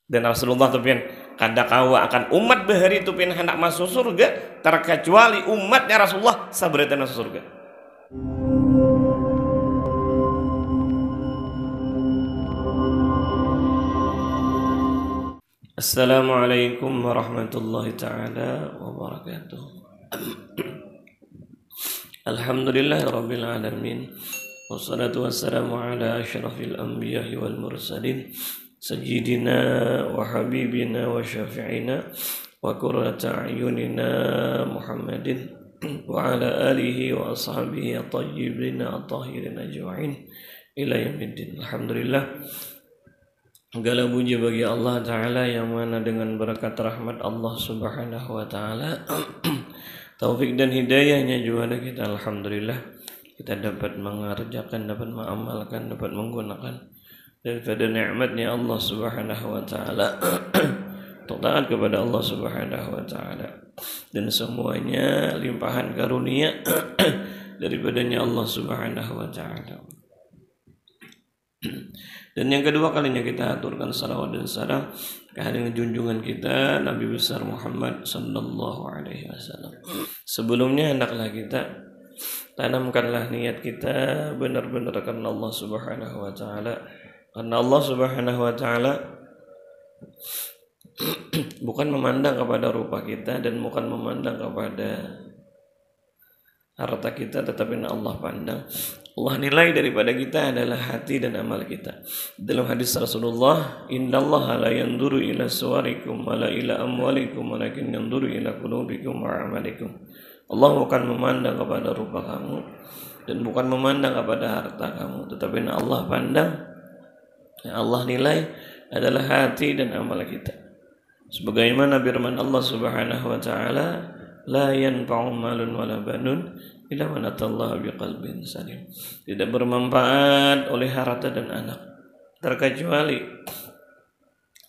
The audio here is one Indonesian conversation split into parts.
Dan Rasulullah tuh pian kada kawa akan umat bahari itu pian hendak masuk surga terkecuali umatnya Rasulullah sabratan masuk surga. Assalamualaikum warahmatullahi taala wabarakatuh. Alhamdulillahirabbil alamin. Wassalatu wassalamu ala asyrafil anbiya'i wal mursalin sayyidina wa habibina wa syafi'ina wa qurrata a'yunina Muhammadin wa ala alihi wa ashabihi at-tayyibin at-tahirin ajma'in ila yaumiddin. Alhamdulillah, segala puji bagi Allah Ta'ala yang mana dengan berkat rahmat Allah Subhanahu Wa Ta'ala taufik dan hidayahnya juga kita, alhamdulillah kita dapat mengerjakan, dapat mengamalkan, dapat menggunakan daripada nikmatnya Allah Subhanahu Wa Ta'ala untuk taat kepada Allah Subhanahu Wa Ta'ala, dan semuanya limpahan karunia daripadanya Allah Subhanahu Wa Ta'ala. Dan yang kedua kalinya kita aturkan salawat dan salam kehadiran junjungan kita Nabi besar Muhammad sallallahu alaihi wasallam. Sebelumnya hendaklah kita tanamkanlah niat kita benar-benar karena Allah Subhanahu wa taala. Karena Allah Subhanahu wa taala bukan memandang kepada rupa kita dan bukan memandang kepada harta kita, tetapi Allah pandang, Allah nilai daripada kita adalah hati dan amal kita. Dalam hadis Rasulullah, innallaha la yanzuru ila suwarikum wa la ila amwalikum walakin yanzuru ila qulubikum wa a'malikum. Allah bukan memandang kepada rupa kamu dan bukan memandang kepada harta kamu, tetapi Allah pandang, Allah nilai adalah hati dan amal kita. Sebagaimana firman Allah Subhanahu wa taala, la yanfa'u malun wala banun illa man atallaha biqalbin salim. Tidak bermanfaat oleh harta dan anak terkecuali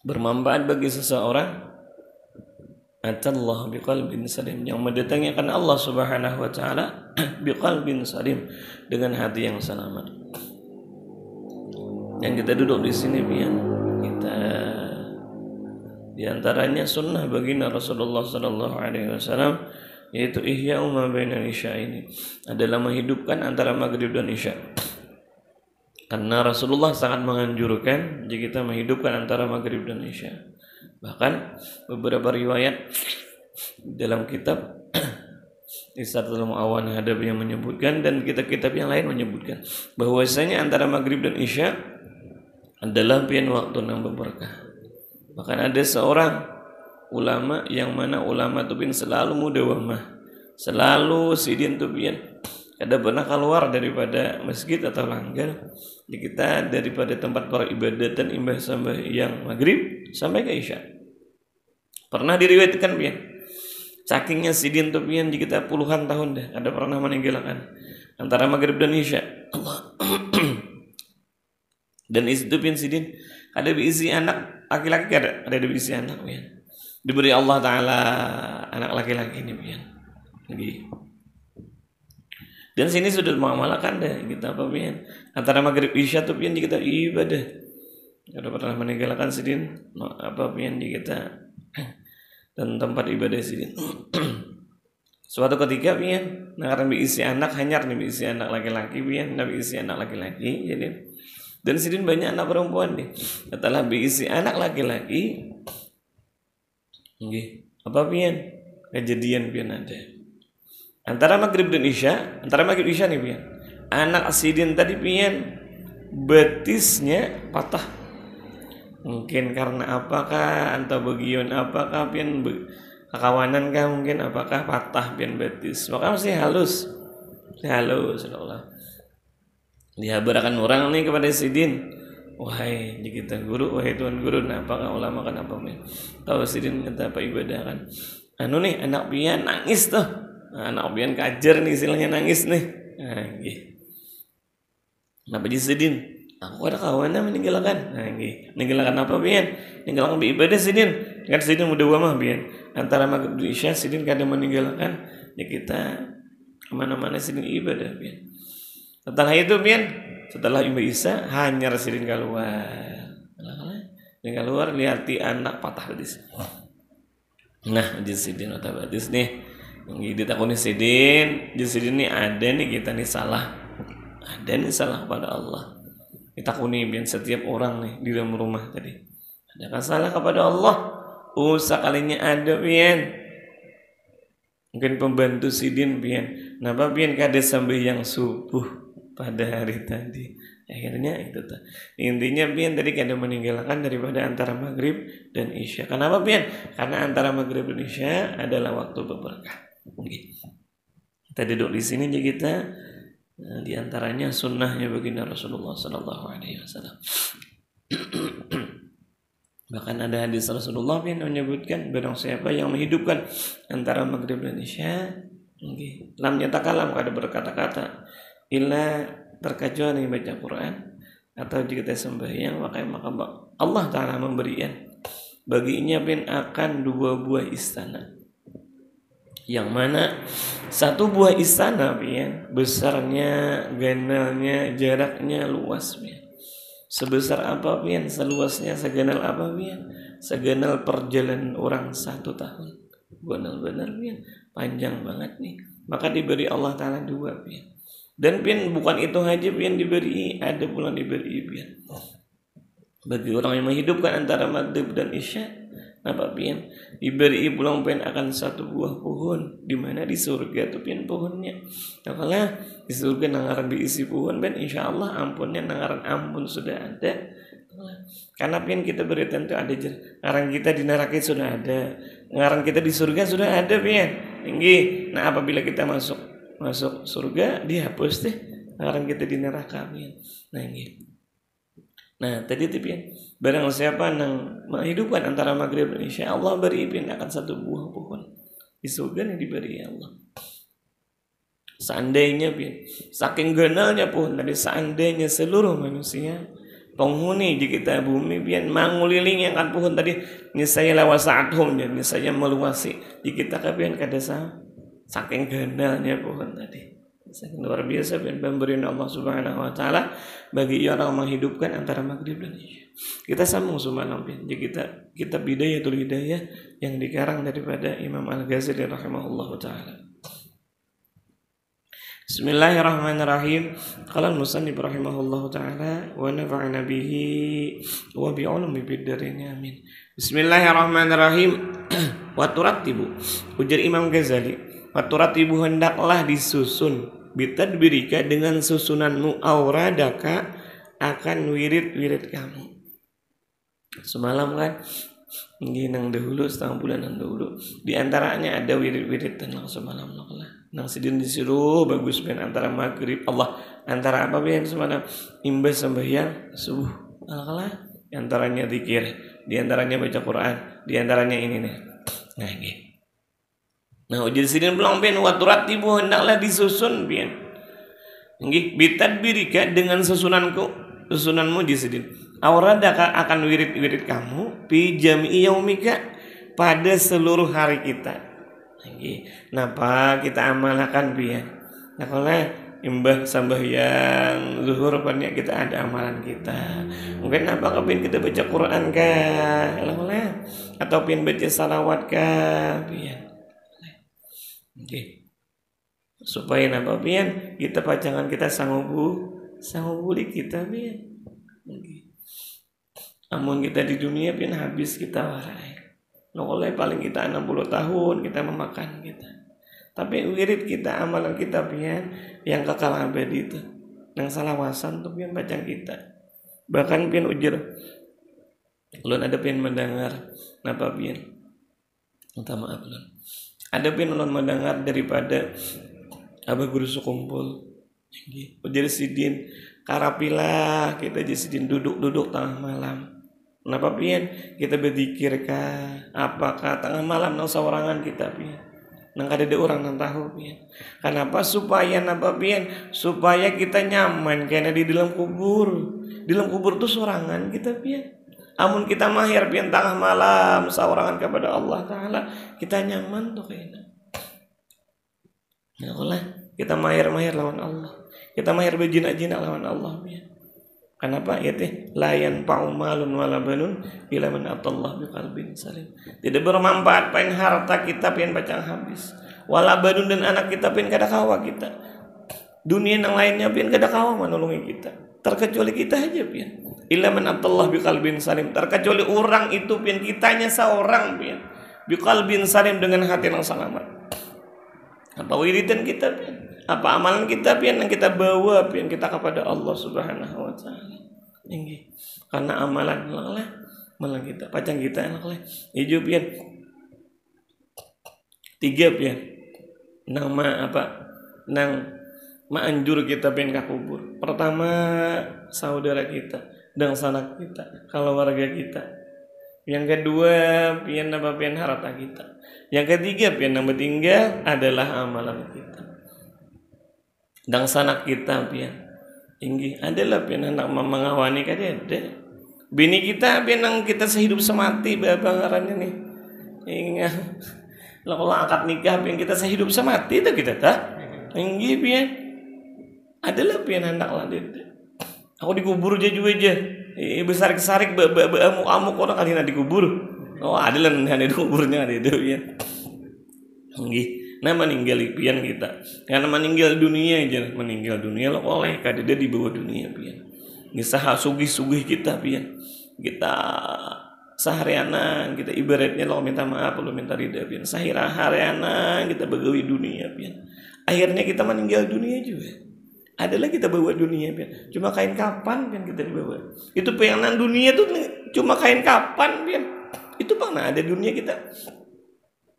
bermanfaat bagi seseorang atallaha biqalbin salim, yang mendatangi akan Allah Subhanahu wa taala biqalbin salim, dengan hati yang selamat. Yang kita duduk di sini pian, kita di antaranya sunnah baginda Rasulullah sallallahu alaihi wasallam, yaitu ihya'u ma bainal isya'ini, adalah menghidupkan antara maghrib dan isya. Karena Rasulullah sangat menganjurkan jika kita menghidupkan antara maghrib dan isya. Bahkan beberapa riwayat dalam kitab Isatul Mu'awan Hadab yang menyebutkan, dan kitab-kitab yang lain menyebutkan bahwasanya antara maghrib dan isya adalah pian waktu yang berberkah. Bahkan ada seorang ulama yang mana ulama tu pian selalu mudawamah, selalu sidin tu pian kada pernah keluar daripada masjid atau langgar di kita, daripada tempat para ibadat dan imbah sembahyang maghrib sampai ke isya. Pernah diriwayatkan pian sakingnya sidin tu pian di kita puluhan tahun dah kada pernah meninggalkan antara maghrib dan isya. Allah. Dan itu pian sidin ada diisi anak laki-laki, ada diisi anak pian. Diberi Allah Ta'ala anak laki-laki ini pian. Dan sini sudah mengamalkan deh kita apa pian. Antara maghrib isya tu pian di kita ibadah. Kada pernah meninggalkan sidin apa pian di kita dan tempat ibadah sidin. Suatu ketika pian nak isi anak hanyar nih isi anak laki-laki pian, nabi isi anak laki-laki jadi. Dan sidin banyak anak perempuan nih. Setelah berisi anak laki-laki, apa pian? Kejadian pian ada. Antara maghrib dan isya, antara maghrib isya nih pian. Anak sidin tadi pian betisnya patah. Mungkin karena apakah atau bagian apakah pian kawanan kah mungkin apakah patah pian betis. Maka mesti halus. Halus Allah. Dihabarkan orang nih kepada sidin, wahai kita guru, wahai tuan guru, apakah ulama kan apa nih? Tahu sidin kata apa ibadah kan? Anu nih anak pian nangis tuh, anak pian kajar nih istilahnya nangis nih. Kenapa jadi sidin? Aku ada kawannya meninggalkan. Meninggalkan apa pian? Meninggalkan ibadah sidin. Kan sidin mudah mah pian. Antara maghrib dan isya sidin kada meninggalkan. Ya kita kemana-mana sidin ibadah pian. Setelah itu pian, setelah ibadah isya hanya sidin keluar. Dengan luar lihat anak patah hadis. Nah, jisidin atau hadis nih. Yang ditakuni sidin, jisidin nih ada nih kita nih salah. Ada nih salah kepada Allah. Ditakuni biar setiap orang nih di dalam rumah tadi. Adakah salah kepada Allah? Sekalinya ada pian. Mungkin pembantu sidin pian. Napa pian kada sembahyang subuh pada hari tadi. Akhirnya itu tuh. Intinya pian tadi kada meninggalkan daripada antara maghrib dan isya. Kenapa pian? Karena antara maghrib dan isya adalah waktu berberkah. Kita duduk di sini aja kita. Di antaranya sunnahnya baginda Rasulullah Sallallahu Alaihi Wasallam. Bahkan ada hadis Rasulullah yang menyebutkan barang siapa yang menghidupkan antara maghrib dan isya, lam yatakalam kada berkata-kata, illa terkecuali baca Quran atau jika kita sembahyang maka Allah Taala memberikan baginya akan 2 buah istana. Yang mana satu buah istana besarnya, ganalnya, jaraknya luas sebesar apa seluasnya seganal apa seganal perjalanan orang 1 tahun. Benar-benar panjang banget nih. Maka diberi Allah Taala 2 Dan bukan itu aja diberi, ada pula diberi bagi orang yang menghidupkan antara maghrib dan isya. Apa diberi pulang akan 1 buah pohon di mana di surga tuh pohonnya. Nah, kalau di surga nangaran diisi pohon insya Allah ampunnya nangaran ampun sudah ada. Karena kita beri tentu ada ngarang kita di neraka sudah ada, ngarang kita di surga sudah ada tinggi. Nah apabila kita masuk surga dihapus deh ngarang kita di neraka Nah tadi barang siapa yang menghidupkan antara maghrib dan isya, Allah beri akan 1 buah pohon di surga yang diberi Allah. Seandainya saking genalnya pohon tadi, seandainya seluruh manusia penghuni di kita bumi manguliling akan pohon tadi, niscaya lawasa'athum niscaya meluasi di kita kada saking genalnya pohon tadi. Saking luar biasa pemberian Allah Subhanahu wa taala bagi orang menghidupkan antara maghrib dan isya. Kita sambung semalam kita bidayatul hidayah yang dikarang daripada Imam Al-Ghazali rahimahullahu taala. Bismillahirrahmanirrahim. Qala al-musannif rahimahullahu taala wa nafa'ana bihi wa bi ulumi bid-darin amin. Bismillahirrahmanirrahim. Wa turattibu. Ujar Imam Ghazali, wa turattibu hendaklah disusun bitadbirika dengan susunanmu auradaka akan wirid-wirid kamu. Semalam nang dahulu setengah bulan dahulu di antaranya ada wirid-wirid tentang semalam nang sidin disuruh bagus antara maghrib antara apa semalam imbas sembahyang subuh di antaranya zikir, di antaranya baca Quran, di antaranya ini nih. Nah ujar sidin pulang waktu ratibu hendaklah disusun bitadbirika dengan susunanmu di sidin. Auradaka akan wirid-wirid kamu fi jami'i yaumika pada seluruh hari kita. Napa kita amalkan Nah kalau imbah sembahyang zuhur banyak kita ada amalan kita. Mungkin apa kita baca Quran kah? Atau baca salawat kah? Supaya kita pacangan kita sanggup buli kita Amun kita di dunia habis kita warai. Paling kita 60 tahun kita memakan kita. Tapi wirid kita, amalan kita yang kekal abadi itu. Yang salawasan tuh bacaan kita. Bahkan ujar ulun ada mendengar napa minta maaf ulun. Ada ulun mendengar daripada abah guru sekumpul. Ujar sidin karapilah kita jadi sidin duduk tengah malam. Kenapa kita berzikir apakah tengah malam nang sawarangan kita nang kada ada orang nang tahu Kenapa supaya supaya kita nyaman karena di dalam kubur. Di dalam kubur tuh sorangan kita Amun kita mahir tengah malam sawarangan kepada Allah Taala, kita nyaman tuh kayaknya. Ya Allah, kita mahir lawan Allah. Kita mahir berjinak-jinak lawan Allah Kenapa? Ya teh layan paumalun wala banun ila man atallah biqalbin salim. Tidak bermanfaat pain harta kita pian bacang habis. Wala banun dan anak kita pian kada kawa kita. Dunia yang lainnya pian kada kawa menolongi kita. Terkecuali kita aja pian. Ila man atallah biqalbin salim. Terkecuali orang itu pian kitanya seorang pian. Biqalbin salim dengan hati yang selamat. Apa wiridan kita pian? Apa amalan kita pian yang kita bawa pian kita kepada Allah Subhanahu wa taala. Tinggi. Karena amalan lah malah kita pacang kita enak lah. Ijo pian. 3 pian. Nama apa? Nang maanjur kita pian ka kubur. Pertama saudara kita dan sanak kita, keluarga kita. Yang kedua pian apa pian harta kita. Yang ketiga pian yang tinggal adalah amalan kita. Dan sanak kita pian tinggi adalah pian anak mengawani kadede. Bini kita pian yang kita sehidup semati babangarannya nih. Ingat kalau akad nikah pian kita sehidup semati itu kita tak tinggi pian adalah pian anak lah dede. Aku dikubur aja juga aja. Besar kesarik amuk orang kali nak dikubur. Oh adalah nih dikuburnya ada itu pian. Tinggi. Nah meninggal pian kita. Karena meninggal dunia aja, meninggal dunia lo oleh kadeda di bawah dunia pian. Ngisaha sugih-sugih kita pian. Kita seharianan kita ibaratnya lo minta maaf lo minta ridha pian. Seharianan kita begawi dunia pian. Akhirnya kita meninggal dunia juga. Adalah kita bawa dunia pian. Cuma kain kapan pian kita dibawa. Itu pengenan dunia tuh cuma kain kapan pian. Itu pernah ada dunia kita.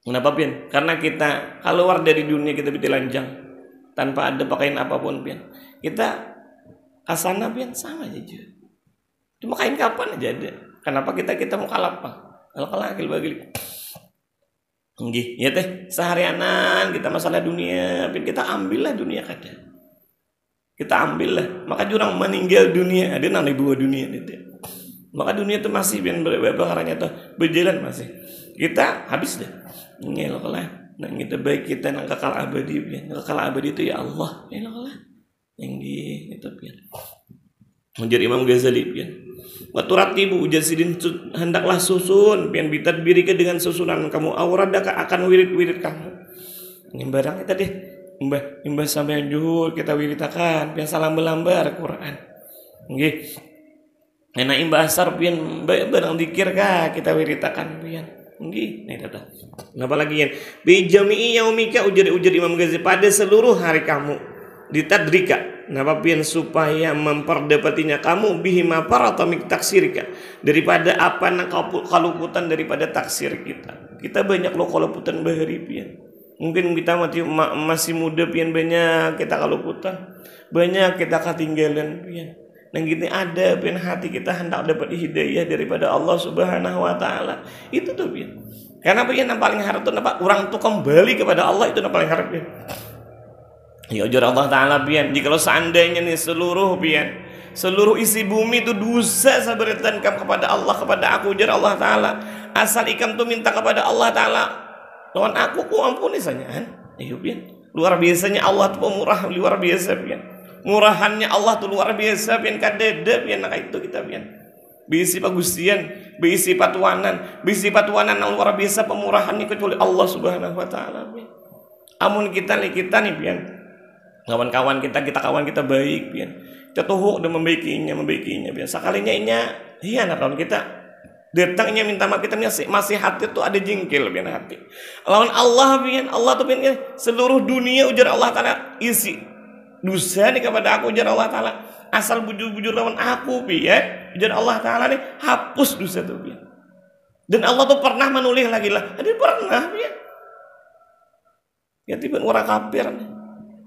Kenapa pian? Karena kita keluar dari dunia kita ditelanjang tanpa ada pakaian apapun pian. Kita kasana pian sama aja. Cuma kain kapan aja ada. Kenapa kita mau kalapa? Kalau akil bagi. Nggih, ya teh seharianan kita masalah dunia, pian kita ambillah dunia kada. Kita ambillah. Maka jurang meninggal dunia, ada nang dibawa dunia itu. Maka dunia itu masih pian berbaharanya tuh berjalan masih. Kita habis deh. Ngel lah. Nah kita baik kita nang kekal abadi pian. Kekal abadi itu ya Allah. Ngel lah. Yang di itu pian. Menjadi Imam Ghazali pian. Wa turatibu ujasidin hendaklah susun pian bitadbirika dengan susunan kamu auradaka akan wirid-wirid kamu. Ini barang kita deh. Imbah sampai juhur kita wiritakan pian salam belambar Quran. Nggih. Enak imbah asar pian barang dikir ka kita wiritakan pian. Nggih, nih tata. Kenapa lagi ya? Bi jami'i yaumika ujar Imam Ghazali pada seluruh hari kamu ditadrika. Kenapa pian supaya memperdapatinya kamu bihima paratamik taksirika daripada apa nak kaluputan daripada taksir kita. Kita banyak lo kaluputan bahari pian. Mungkin kita masih muda pian banyak kita kaluputan. Banyak kita ketinggalan pian. Dan gini ada pian hati kita hendak dapat hidayah daripada Allah Subhanahu wa taala. Itu tuh pian. Karena pian yang paling harap tuh apa? Orang tuh kembali kepada Allah itu yang paling harap pian. Ya ujar Allah taala pian, jikalau seandainya nih seluruh isi bumi itu dosa sabaritan kam kepada Allah kepada aku ujar Allah taala. Asal ikam tuh minta kepada Allah taala, lawan aku ku ampuni saja. Ayo pian. Luar biasanya Allah tuh pemurah luar biasa pian. Murahannya Allah tuh luar biasa pian kadede pian nak itu kita pian. Bisi pagustian, bisi patuanan yang luar biasa pemurahannya kecuali Allah Subhanahu wa taala pian. Amun kita nih pian. Kawan-kawan kita kawan kita baik pian. Kita tuhuk dan membaikinya pian. Sekalinya hianat lawan kita. Datangnya minta maaf kita masih hati tuh ada jengkel pian hati. Lawan Allah pian, Allah tuh pian seluruh dunia ujar Allah taala isi dosa nih kepada aku ujar Allah taala. Asal bujur-bujur lawan aku pian, ujar Allah taala nih hapus dosa tuh pian. Dan Allah tuh pernah menulis lagi lah. Ada pernah pian. Ya tiba orang kafir nih.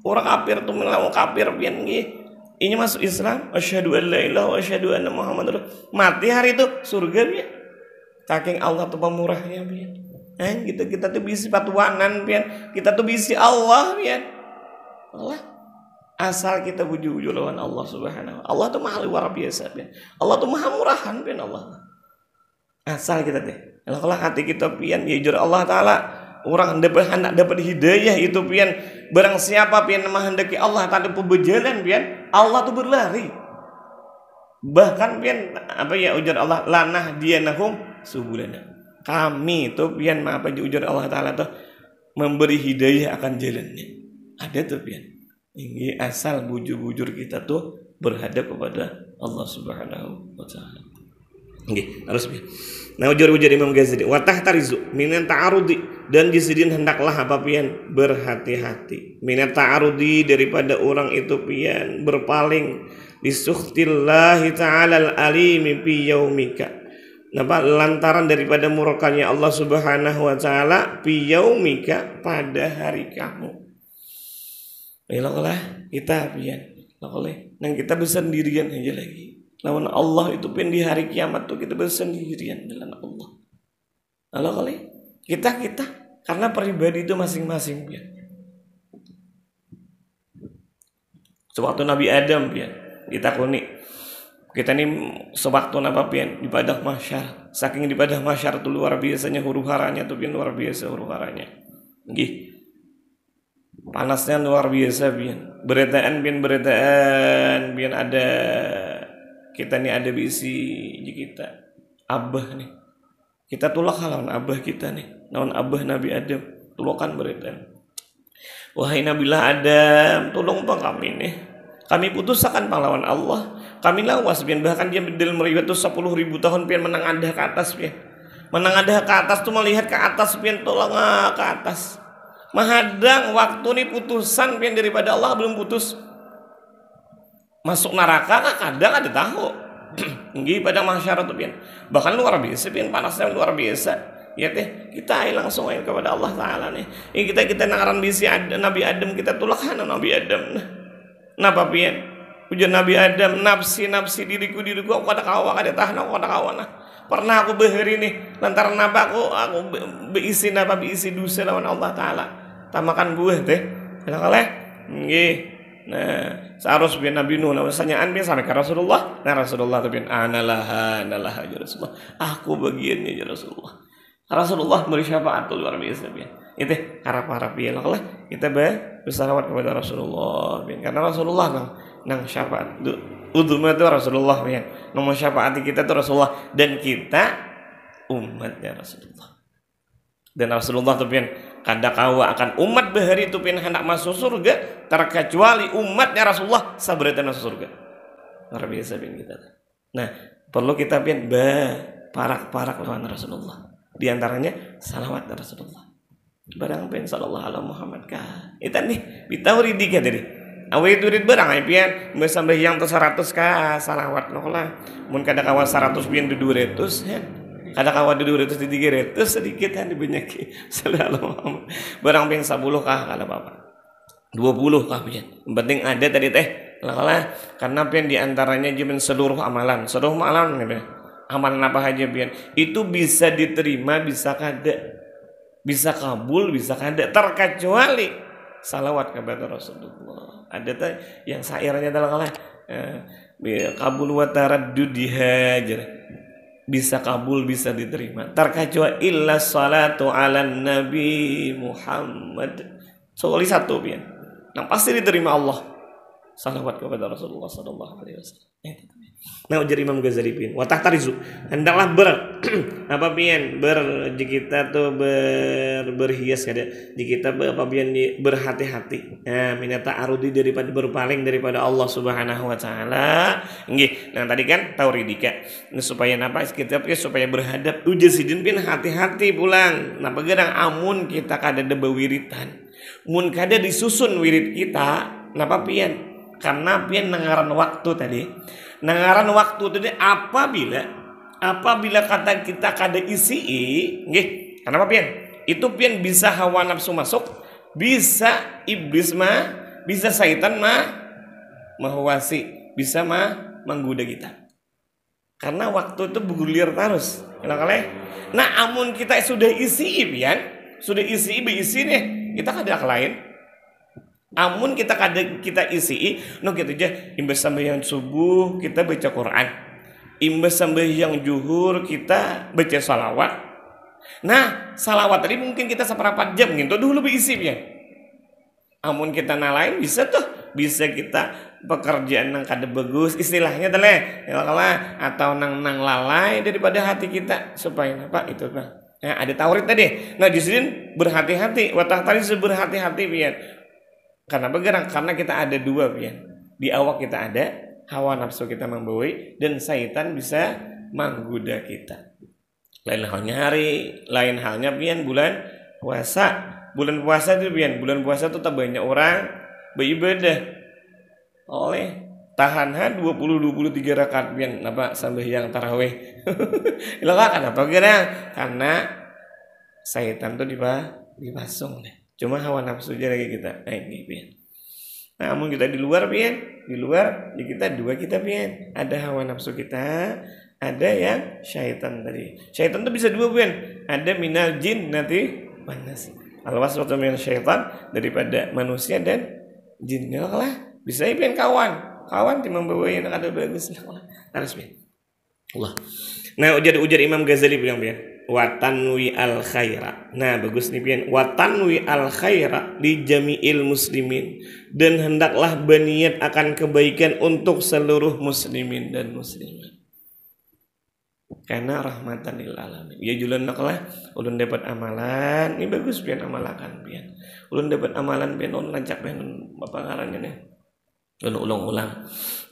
Orang kafir tuh melawan kafir pian nggih. Ini masuk Islam, asyhadu an la ilaha wa asyhadu anna Muhammadar mati hari itu surga pian. Saking Allah tuh pemurahnya pian. Kita tuh bisi patuanan pian. Kita tuh bisi Allah pian. Allah asal kita bujur-bujur lawan Allah Subhanahu. Allah tuh maha luar biasa pian. Allah tuh maha murahan pian Allah. Asal kita deh. Kalau hati kita pian jujur Allah taala orang hendak dapat hidayah itu pian. Barang siapa pian menghendaki Allah tak ada berjalan pian, Allah tuh berlari. Bahkan pian apa ya ujar Allah lanah dianahum subulana. Kami itu pian apa ujar Allah taala tuh memberi hidayah akan jalannya. Ada tuh pian. Ini asal bujur-bujur kita tuh berhadap kepada Allah Subhanahu wa taala. Nggih, harus pian. Nah ujar-ujar Imam Ghazali wa tahtarizu minan ta'arudi dan disidin hendaklah apa pian berhati-hati. Minan ta'arudi daripada orang itu pian berpaling bisukhtillahi ta'ala al-alimi fi yaumika. Napa lantaran daripada murkanya Allah Subhanahu wa taala fi yaumika pada hari kamu. Eloklah kita pian. Oleh nang kita bersendirian aja lagi. Lawan Allah itu pun di hari kiamat tuh kita bersendirian dengan Allah. Lalu kali kita karena pribadi itu masing-masing pian. Sewaktu Nabi Adam pian ditakuni kita nih sewaktu apa pian di padang mahsyar, saking di padang mahsyar tuh luar biasanya huru-haranya tuh pian luar biasa huru-haranya. Nggih. Panasnya luar biasa pian. Beretaan pian ada kita nih ada bisi kita abah nih. Kita tulak lawan abah kita nih. Lawan abah Nabi Adam tulukan beretaan. Wahai Nabilah Adam, tolong bang kami nih. Kami putuskan pahlawan Allah. Kami lawas pian bahkan dia bedel meribat tuh 10.000 tahun pian menang ada ke atas pian. Menang ada ke atas tuh melihat ke atas pian tolong ke atas. Mahadang waktu nih putusan pian daripada Allah belum putus. Masuk neraka kadang ada tahu. Nggih pada masyarakat tuh pian. Bahkan luar biasa pian panasnya luar biasa. Ya teh kita langsung kepada Allah taala nih. Ini kita nangaran bisi Nabi Adam kita tulakana Nabi Adam. Napa pian? Ujar Nabi Adam nafsi diriku aku kada kawa kada tahan aku kada kawana. Pernah aku beheri nih lantaran napa aku beisi dosa lawan Allah taala. Tamakan buah teh. Kaleh nggih. Nah, seharusnya biar Nabi Nuh namanya biar sampai ke Rasulullah. Nah Rasulullah tuh biar analah ya Rasulullah. Aku bagiannya ya Rasulullah. Rasulullah beri syafaat luar biasa biar. Itu harap ya lah kita bersalawat kepada Rasulullah biar. Karena Rasulullah nang syafaat. Udhumah itu Rasulullah biar. Nomor syafaat kita tuh Rasulullah dan kita umatnya Rasulullah. Dan Rasulullah tuh pian kada kawa akan umat bahari itu pian hendak masuk surga terkecuali umatnya Rasulullah sabratan masuk surga. Luar biasa pian kita. Nah, perlu kita pian parak-parak lawan Rasulullah. Di antaranya salawat Rasulullah. Barang pian sallallahu alaihi Muhammad ka. Itu nih bitawridi ka tadi. Awet turid barang ai pian sampai yang 100 ka salawat lah. Mun kada kawa 100 pian 200 ya. Kada kawa di 200 di 300 sedikit kan dibanyakin. Sallallahu barang ping 10 kah kada apa-apa. 20 kah pian. Yang penting ada tadi teh. Lah karena pian di antaranya jamin seluruh amalan gitu. Amalan apa aja pian itu bisa diterima bisa kada. Bisa kabul bisa kada terkecuali salawat kepada Rasulullah. Ada teh yang syairnya adalah kabul wa taraddud dihajar. Bisa kabul bisa diterima terkecuali illa salatu ala nabi Muhammad soal satu pian yang pasti diterima Allah salawat kepada Rasulullah sallallahu alaihi wasallam. Nah ujar Imam Ghazali pian wa tahtarizu hendaklah apa pian kita tuh berhias kada di kita apa pian berhati-hati minata arudi daripada berpaling daripada Allah Subhanahu wa taala nggih. Nah tadi kan tauridika supaya napa kita supaya berhadap ujar sidin pian hati-hati pulang napa gerang amun kita kada deba wiritan mun kada disusun wirid kita napa pian karena pian nangaran waktu tadi apabila kata kita kada isi nggih kenapa pian itu pian bisa hawa nafsu masuk bisa iblis bisa syaitan mahwasi bisa menggoda kita karena waktu itu bergulir terus nah amun kita sudah isi pian sudah isi nih kita kada lain. Amun kita isi, no kita aja imbas sambayang subuh kita baca Quran, imbas sambayang zuhur kita baca salawat. Nah salawat tadi mungkin kita seperempat jam gitu dulu berisi ya. Amun kita nalain bisa tuh bisa kita pekerjaan nang kada bagus istilahnya tele atau nang lalai daripada hati kita supaya apa itu Pak. Nah, ada taurid tadi. Nah, justru berhati-hati, watah tadi berhati-hati pian. Karena bergerak karena kita ada dua pian. Di awak kita ada hawa nafsu kita membawai dan syaitan bisa menggoda kita. Lain halnya lain halnya pian bulan puasa. Bulan puasa itu pian, bulan puasa itu tak banyak orang beribadah. Oleh tahan 23 rakaat pian apa sampai yang tarawih. Ilah kenapa gerang? Karena syaitan tuh dipasung deh. Cuma hawa nafsu aja lagi kita. Ini pian. Namun kita di luar pian, di kita dua kita pian. Ada hawa nafsu kita, ada yang syaitan tadi. Syaitan tuh bisa dua pian. Ada minal jin nanti manas. Al-waswasatu minasy syaitan daripada manusia dan jin. Lah, bisa pian kawan membawa yang ada bagus lah. Harus pian. Allah. Nah, ujar Imam Ghazali bilang pian, watanwi al khaira. Nah, bagus nih pian. Watanwi al khaira li jami'il muslimin, dan hendaklah berniat akan kebaikan untuk seluruh muslimin dan muslimat. Karena rahmatan lil alamin. Ya julan naklah ulun dapat amalan. Ini bagus pian amalakan pian. Ulun dapat amalan pian ulun lancak pian apa ngarannya nih. Ulun ulang-ulang.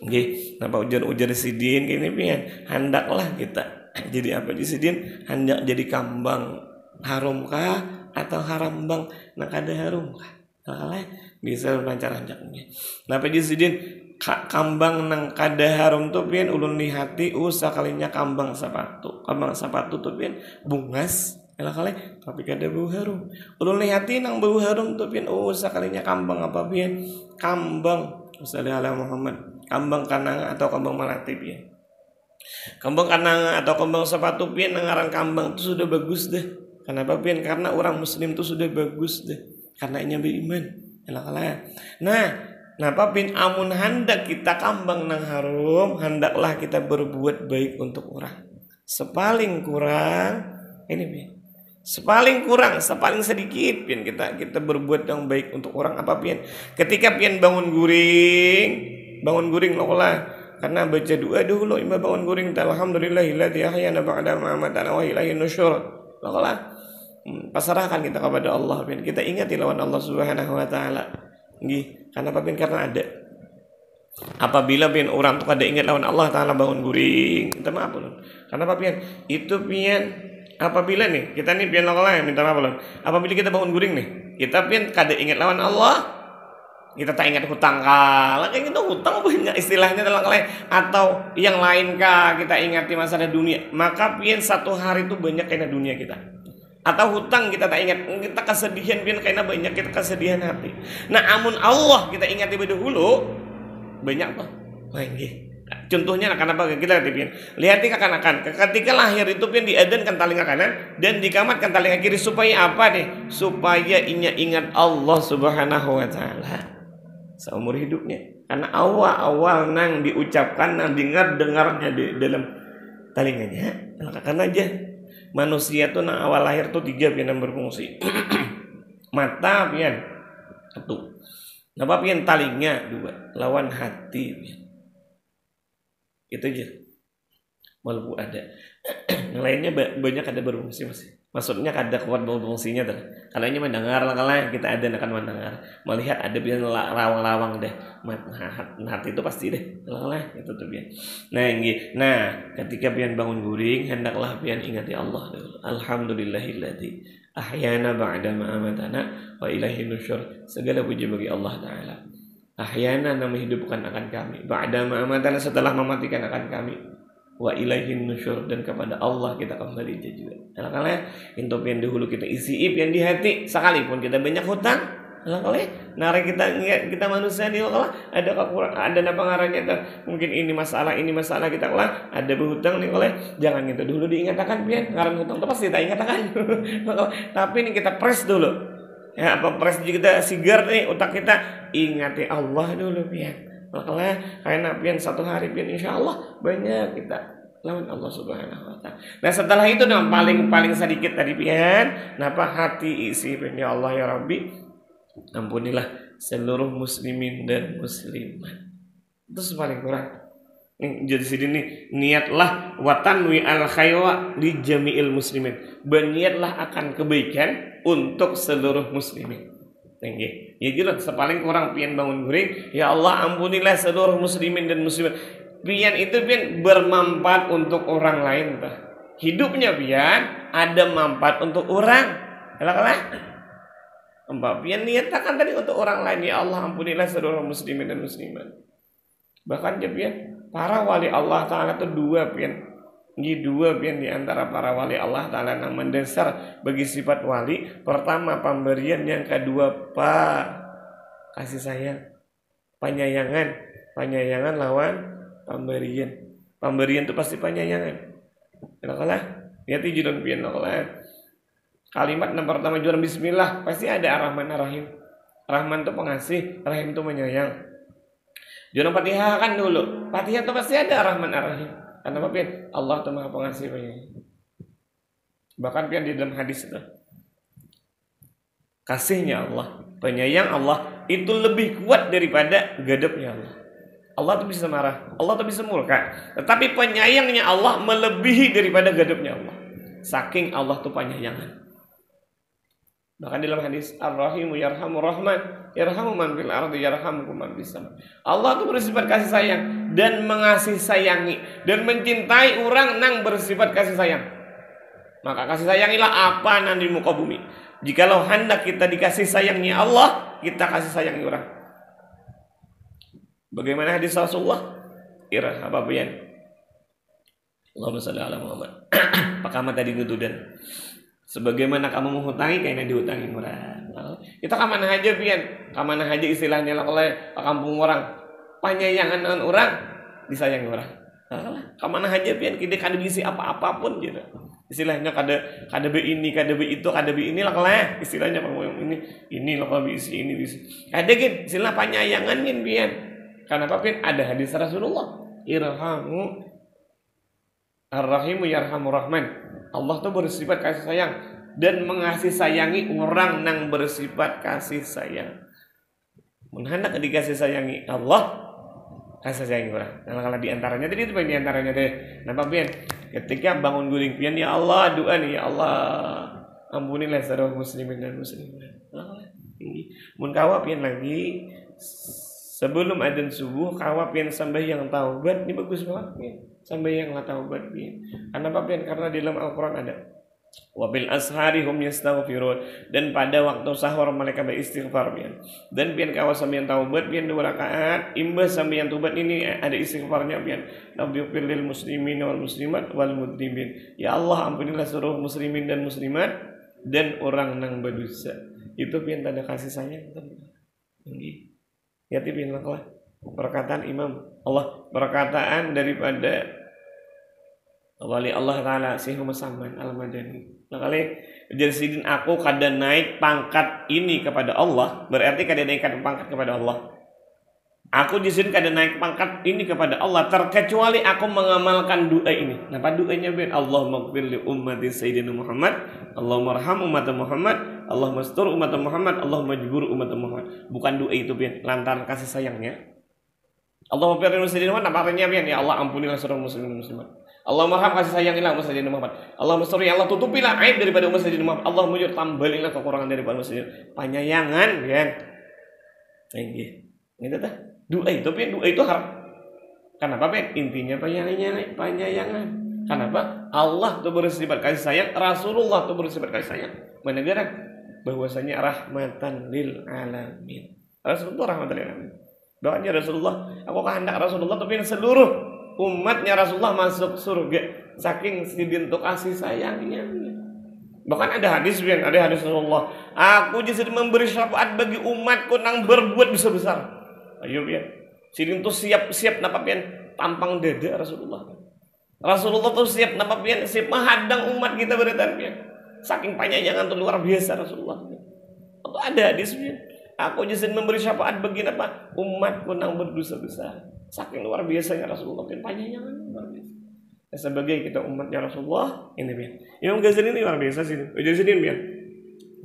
Nggih, napa ujar sidin gini pian. Hendaklah kita jadi apa di sidin? Hendak jadi kambang harumkah atau harambang nak ada harumkah? Kalah bisa lancar-lancarnya. Napa di sidin kambang nang kada harum tuh pian ulun lihati sakalinya kambang sepatu tuh pian bungas elah kali tapi kada bau harum. Ulun lihati nang bau harum tuh pian sakalinya kambang apa pian kambang sallallahu Muhammad kambang kanang atau kambang melati pian kambang kanang atau kambang sepatu pian nang ngaran kambang tuh sudah bagus deh. Kenapa pian? Karena orang muslim tuh sudah bagus deh karena nya beriman elah kali. Nah, papin amun hendak kita kambang nang harum, hendaklah kita berbuat baik untuk orang. Sepaling kurang sepaling sedikit pian kita berbuat yang baik untuk orang apa pian? Ketika pian bangun guring lolah. Karena baca doa dulu imam bangun guring alhamdulillahilladzi ahyana ba'da ma amatana wa ilaihin nusyur. Lolah. Pasrahkan kita kepada Allah pian. Kita ingat lawan Allah Subhanahu wa taala. Nggih, karena apa pian? Karena ada. Apabila pian orang tuh kada ingat lawan Allah taala bangun guring, minta maaf ulun. Karena apa pian? Itu pian apabila nih kita nih pian lokalnya minta maaf ulun. Apabila kita bangun guring nih, kita pian kada ingat lawan Allah, kita tak ingat hutang kalah kayak gitu hutang banyak istilahnya dalam kalian atau yang lain kah kita ingati masalah dunia, maka pian satu hari itu banyak kena dunia kita. Atau hutang kita tak ingat, kita kesedihan pian karena banyak kita kesedihan hati. Nah, amun Allah kita ingat lebih dahulu banyak apa? Lagi. Contohnya kenapa kita pian? Lihat akan ketika lahir itu pian diadankan telinga kanan dan dikamatkan telinga kiri supaya apa nih? Supaya ingat Allah Subhanahu wa taala seumur hidupnya. Karena awal nang diucapkan nang dengarnya di dalam telinganya. Karena aja manusia tuh nang awal lahir tuh 3 pian yang berfungsi. Mata pian 1. Napa pian talinga 2. Lawan hati pian. Itu aja. Walaupun ada. Yang lainnya banyak ada berfungsi masih. Maksudnya kada kuat berfungsinya tuh. Kalanya mendengar lah kita ada akan mendengar. Melihat ada pian lawang-lawang deh. Hati itu pasti deh. Lah itu tuh pian. Nah, ketika pian bangun guring hendaklah pian ingati Allah dulu. Alhamdulillahilladzi ahyana ba'da ma amatana wa ilaihi nusyur. Segala puji bagi Allah taala. Ahyana nama hidupkan akan kami. Ba'da ma amatana setelah mematikan akan kami. Wa ilaihin nusyur dan kepada Allah kita kembali juga. Kalau intopian dahulu kita isi yang di hati sekalipun kita banyak hutang. Kalau nari kita manusia nih kalau ada kekurangan ada apa ngarannya mungkin ini masalah kita lah ada berhutang nih kalau jangan kita dulu diingatkan pian ngaran hutang itu pasti kita ingatkan. Tapi ini kita press dulu. Ya apa press kita sigar nih otak kita ingati Allah dulu pian. Makanya karena pian satu hari pian insyaallah banyak kita lawan Allah Subhanahu wa taala. Nah setelah itu yang paling sedikit tadi pian napa hati isi pian ya Allah ya Rabbi ampunilah seluruh muslimin dan muslimat. Itu paling kurang. Jadi sini nih, niatlah watanwi al khaira li jami'il muslimin. Berniatlah akan kebaikan untuk seluruh muslimin. Tinggi. Ya jelas sepaling kurang pian bangun guring, ya Allah ampunilah seluruh muslimin dan muslimat. Pian itu pian bermanfaat untuk orang lain tah. Hidupnya pian ada manfaat untuk orang. Kalah-kalah. Mbak pian niatkan tadi untuk orang lain, ya Allah ampunilah seluruh muslimin dan muslimat. Bahkan dia pian para wali Allah Ta'ala itu dua pian di antara para wali Allah Ta'ala yang mendasar bagi sifat wali. Pertama pemberian, yang kedua kasih sayang, penyayangan lawan pemberian itu pasti penyayangan. Kalah lihat judul pian kalah kalimat yang pertama jual bismillah pasti ada ar-Rahman ar-Rahim. Rahman itu pengasih, Rahim itu menyayang. Jangan Fatihah kan dulu. Fatihah itu pasti ada Ar-Rahman Ar-Rahim. Karena apa pian? Allah itu Maha Pengasih penyayang. Bahkan pian di dalam hadis itu, kasihnya Allah, penyayang Allah itu lebih kuat daripada gadabnya Allah. Allah itu bisa marah, Allah itu bisa murka. Tetapi penyayangnya Allah melebihi daripada gadabnya Allah. Saking Allah itu penyayangan. Bahkan dalam hadis Ar-Rahimu yarhamur Rahman, yarhamu man fil ardi yarhamukum man fis sama. Allah itu bersifat kasih sayang dan mengasih sayangi dan mencintai orang nang bersifat kasih sayang. Maka kasih sayangilah apa nang di muka bumi. Jikalau hendak kita dikasih sayangnya Allah, kita kasih sayangi orang. Bagaimana hadis Rasulullah? Ira apa pian? Allahumma shalli ala Muhammad. Pakama tadi ngududan. Sebagaimana kamu menghutangi, kayaknya dihutangi orang. Kita kemana aja pian? Kemana aja istilahnya lah oleh kampung orang. Penyayangan dengan orang, disayangi orang. Kemana aja pian? Kita kada bisi apa-apapun gitu. Istilahnya kada be ini, kada be itu, kada be ini lah kalau istilahnya kamu ini lah kalau bisi ini bisi. Ada gitu istilah penyayangan gin pian. Karena apa pian? Ada hadis Rasulullah. Irhamu Ar-Rahimu yarhamur Rahman. Allah tuh bersifat kasih sayang dan mengasih sayangi orang yang bersifat kasih sayang. Menhendak dikasih sayangi Allah, kasih sayangi orang. Nah, kalau diantaranya tadi itu diantaranya deh. Nampak pian? Ketika bangun guring pian, ya Allah doa nih, ya Allah ampunilah seluruh muslimin dan muslimat. Mun kawa pian lagi sebelum adzan subuh kawa pian sembahyang taubat, ini bagus banget pian. Sembahyang taubat pian. Kenapa pian? Karena di dalam Al-Qur'an ada wabil ashari hum yastaghfirun, dan pada waktu sahur mereka beristighfar pian. Dan pian kawa sembahyang taubat pian 2 rakaat, imbas sembahyang taubat ini ada istighfarnya pian. Rabbighfir lil muslimin wal muslimat wal mudnimin. Ya Allah ampunilah seluruh muslimin dan muslimat dan orang yang berdosa. Itu pian tanda kasih sayang tinggi. Ya pian lah perkataan Imam Allah, perkataan daripada wali Allah Ta'ala Syekh Muhammad Al-Madani. Nah kali jadi aku kada naik pangkat ini kepada Allah, berarti kada naik pangkat kepada Allah. Aku di sini kada naik pangkat ini kepada Allah terkecuali aku mengamalkan doa ini. Nah pada doanya ben Allahumma ighfir li ummati sayyidina Muhammad, Allahumma arham umat Muhammad, Allahumma astur umat Muhammad, Allahumma jbur umat Muhammad. Bukan doa itu ben lantaran kasih sayangnya. Allahumma ighfir li sayyidina Muhammad, artinya ben ya Allah ampunilah seluruh muslimin muslimat. Allah marham kasih sayangilah umat Sayyidina Muhammad. Allah mesturi Allah tutupilah aib daripada umat Sayyidina Muhammad. Allah mujur tambalilah kekurangan daripada umat Sayyidina. Penyayangan kan. Gitu tah. Doa itu pian, doa itu harap. Kenapa pian? Intinya penyayangan. Kenapa? Allah itu bersifat kasih sayang, Rasulullah itu bersifat kasih sayang. Menegakkan bahwasanya rahmatan lil alamin. Rasulullah rahmatan lil alamin. Doanya Rasulullah, aku kehendak Rasulullah tapi seluruh umatnya Rasulullah masuk surga saking sidin untuk kasih sayangnya. Bahkan ada hadis Rasulullah, aku jadi memberi syafaat bagi umatku yang berbuat besar-besar. Ayo pian, sidin tuh siap napa pian tampang dada Rasulullah. Rasulullah tuh siap napa pian, siap menghadang umat kita beritahu pian. Saking penyayangan tuh luar biasa Rasulullah. Atau ada hadis pian, aku jadi memberi syafaat bagi napa umatku yang berdosa besar. Saking luar biasanya Rasulullah dan penyayangan luar biasa. Ya, sebagai kita umatnya Rasulullah ini pian. Imam Ghazali ini luar biasa sih. Ujian sedin pian.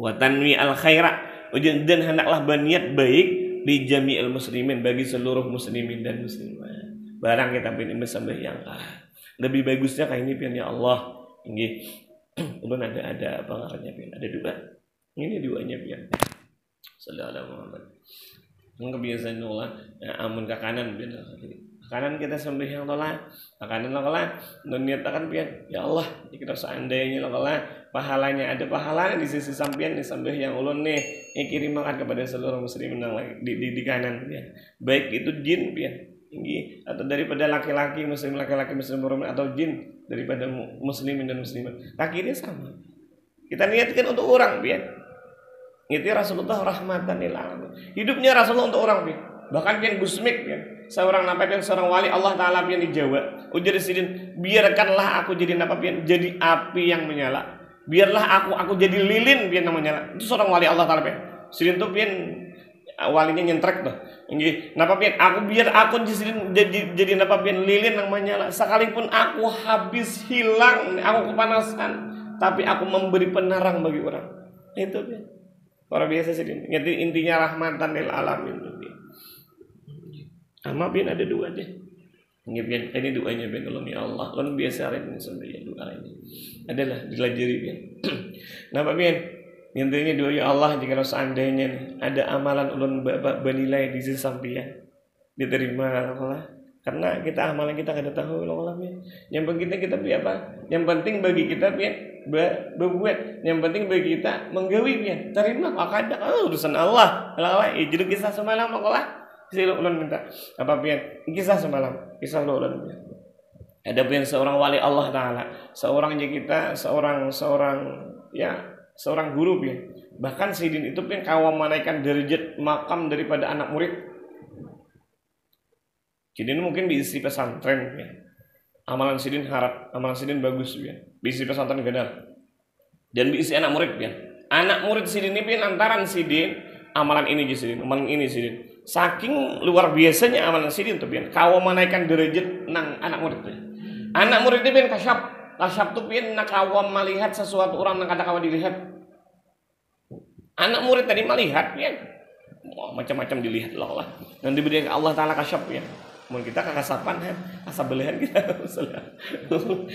Wa tanwi al khaira. Ujian dan hendaklah berniat baik li jami'il muslimin, bagi seluruh muslimin dan muslimat. Barang kita pian sembahyang lebih bagusnya kayak ini pian ya Allah. Nggih. Ulun ada apa ngarannya pian? Ada dua. Ini duanya pian. Sallallahu alaihi Muhammad. Kebiasaan nolak amun ke kanan pian. Kanan kita sembahyang tolak, kanan lokalah niat akan pian ya Allah kita seandainya lokalah pahalanya ada pahala di sisi sampian di sembahyang ulun nih kirim makan kepada seluruh muslimin yang di kanan pian, baik itu jin pian atau daripada laki-laki muslim perempuan atau jin daripada muslimin dan muslimat, kaki dia sama kita niatkan untuk orang pian. Itu Rasulullah rahmatan lil alamin, hidupnya Rasulullah untuk orang pian. Bahkan pian Gusmik pian seorang napa pian seorang wali Allah taala pian di Jawa ujar sidin biarkanlah aku jadi napa pian jadi api yang menyala, biarlah aku jadi lilin pian yang menyala. Itu seorang wali Allah taala pian sidin tuh pian walinya nyentrek tuh nggih napa pian biar aku jadi napa pian lilin yang menyala, sekalipun aku habis hilang aku kepanasan tapi aku memberi penerang bagi orang. Itu pian luar biasa sidin. Jadi intinya rahmatan lil alamin. Ama pian ada dua deh. Ini doanya pian kalau ya Allah. Kan biasa ini sampai doa ini. Adalah dilajari pian. Napa pian? Intinya doa ya Allah jika seandainya nih ada amalan ulun bernilai di sisi sampeyan diterima Allah. Karena kita amalan kita kada tahu Allah pian. Yang penting kita apa? Yang penting bagi kita pian berbuat. Yang penting bagi kita menggawi pian. Terima kada urusan Allah. Allah jadi kisah semalam Allah. Sila ulun minta apa pian kisah semalam kisah ulun pian ada pian seorang wali Allah taala seorang kita seorang guru pian bahkan sidin itu pian kawam menaikkan derajat makam daripada anak murid. Jadi ini mungkin diisi pesantren pian amalan sidin harap amalan sidin bagus pian diisi pesantren gadal dan diisi anak murid pian anak murid sidin ini pian lantaran sidin amalan ini sidin amalan ini sidin saking luar biasanya amalan sidin tuh pian kawa menaikkan derajat nang anak murid tuh. Anak murid itu pian kasyaf tuh pian nak kawa melihat sesuatu orang nang kada kawa dilihat. Anak murid tadi melihat pian macam-macam dilihat lah. Dan diberi Allah taala kasyaf pian. Mun kita kakasapan asa belehan kita. Sallallahu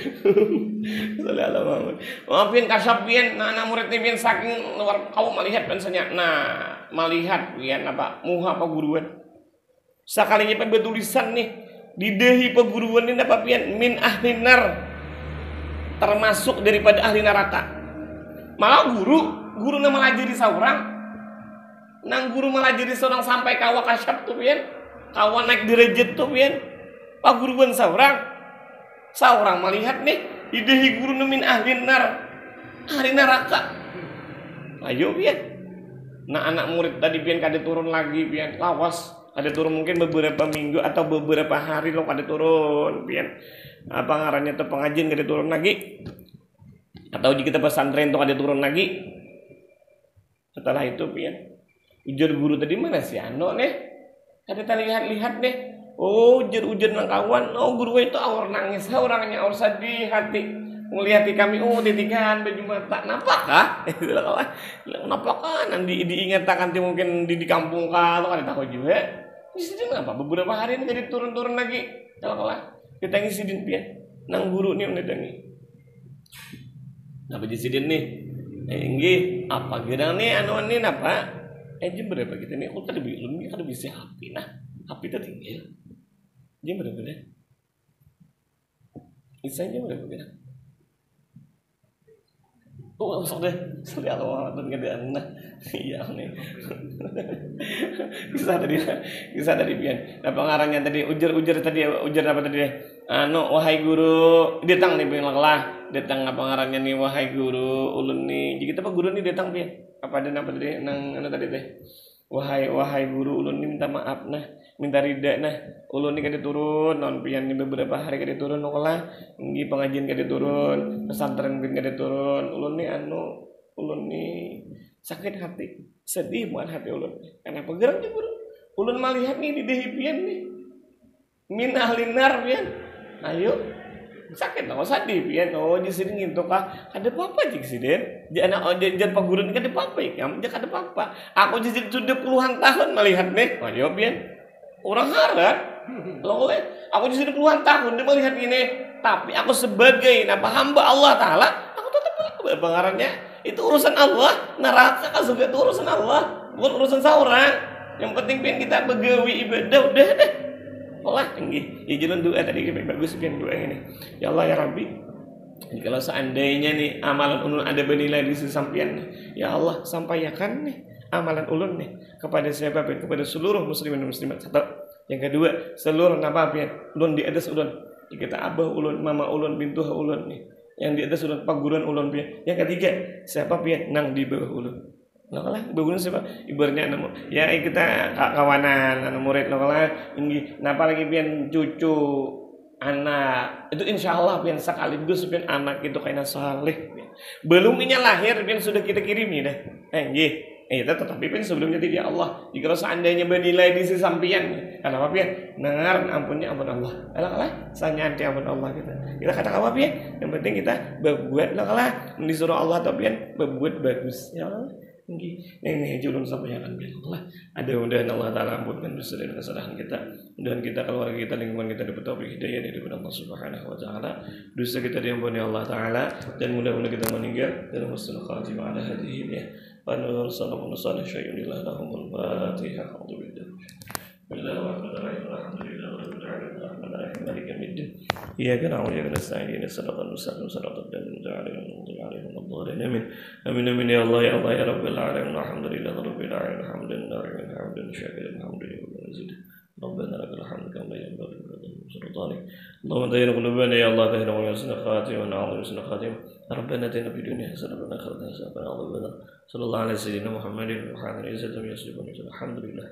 alaihi pian kasyaf pian anak murid pian saking luar kawa melihat pensanya. Nah melihat pian apa muha paguruan sakalinya pian bertulisan nih di dehi paguruan ini apa pian min ahli nar termasuk daripada ahli neraka. Malah guru na melajari seorang nang guru melajari seorang sampai kawa kasyaf tuh pian kawa naik derajat tuh pian paguruan seorang melihat nih di dehi guru min ahli nar ahli neraka. Ayo pian. Nah anak murid tadi pian kada turun lagi pian lawas ada turun mungkin beberapa minggu atau beberapa hari lo kada turun pian apa ngarannya tuh pengajian kada turun lagi atau jika kita pesantren tuh kada turun lagi. Setelah itu pian ujar guru tadi mana sih ano nih kada terlihat nih ujar nang kawan guru itu awar nangis orangnya awar sedih hati melihat kami titikan baju mata napakah itulah kawan napakah nanti diingatkan mungkin di kampung kah lo kan tahu juga di sini apa beberapa hari ini jadi turun lagi kalau kawan kita ngisi din pian nang guru nih mendatangi apa di sini nih nggih apa gedang nih anu nih napa jam berapa kita nih aku tadi belum kada bisa api itu tinggal jam berapa deh isanya berapa kita masuk deh, sekali Allah dan keadaan iya nih. Kisah tadi pian. Apa ngarangnya tadi ujar apa tadi? Wahai guru, datang nih pian lah. Datang apa ngarangnya nih wahai guru ulun nih. Jadi kita apa guru nih datang pian? Apa ada apa tadi nang tadi teh? Wahai guru ulun nih minta maaf minta rida ulun nih kada turun non pian nih beberapa hari kada turun lah nggih pengajian kada turun pesantren kada turun ulun nih sakit hati sedih banget hati ulun kenapa gerak nih guru ulun melihat nih di dehi pian nih min ahli nar pian ayo sakit lah sedih pian di sini gitu kah ada apa jik sih den jangan jangan paguran kan ada apa ya kamu jangan ada apa aku jadi sudah puluhan tahun melihat nih ayo pian orang harap loh aku jadi puluhan tahun dia melihat ini tapi aku sebagai hamba Allah Taala aku tetap pengarannya itu urusan Allah neraka kan juga itu urusan Allah bukan urusan seorang yang penting pian kita begawi ibadah udah deh Allah tinggi ya jalan doa tadi bagus pian doa ini ya Allah ya Rabbi kalau seandainya nih amalan ulun ada bernilai di sisi sampian ya Allah sampaikan nih amalan ulun nih kepada siapa pun kepada seluruh muslimin dan muslimat satu yang kedua seluruh apa pian ulun di atas ulun kita abah ulun mama ulun bintuh ulun nih yang di atas ulun paguran ulun pian yang ketiga siapa pian nang di bawah ulun lo kalah bagus siapa ibaratnya ya kita kawanan murid lo kalah ini napa lagi pian cucu anak itu insya Allah pian sekaligus pian anak itu kainan saleh belum ini lahir pian sudah kita kirimi dah tetapi pian sebelumnya ya Allah jika seandainya bernilai di sisi sampian kenapa pian dengar ampunnya ampun Allah kalah saya anti ampun Allah kita kata apa pian yang penting kita berbuat lo kalah disuruh Allah atau pian berbuat bagus ya Allah ini julun sampaikan Allah ada mudahan Allah Ta'ala ampunkan dosa dan kesalahan kita dan kita keluarga kita lingkungan kita dapat taufik hidayah dari Allah Subhanahu wa taala dosa kita diampuni Allah Ta'ala dan mudah-mudahan kita meninggal dalam husnul khatimah ala hadhihi ya wa sallallahu alaihi wa sallam lahumul fatihah إياك نعبد وإياك نستعين اهدنا الصراط المستقيم صراط الذين أنعمت عليهم غير المغضوب عليهم آمين يا الله يا رب العالمين الحمد لله رب العالمين حمدا دائما حمدا شاكرا حمدا يوم نزيد ربنا لك الحمد كما ينبغي لسلطانك اللهم طهر قلوبنا يا الله طهر ويحسن خاتمه ونعوذ بحسن خاتمه ربنا اتنا في الدنيا حسنه وفي الاخره حسنه وقنا عذاب النار صلى الله على سيدنا محمد وعلى اله وصحبه وسلم الحمد لله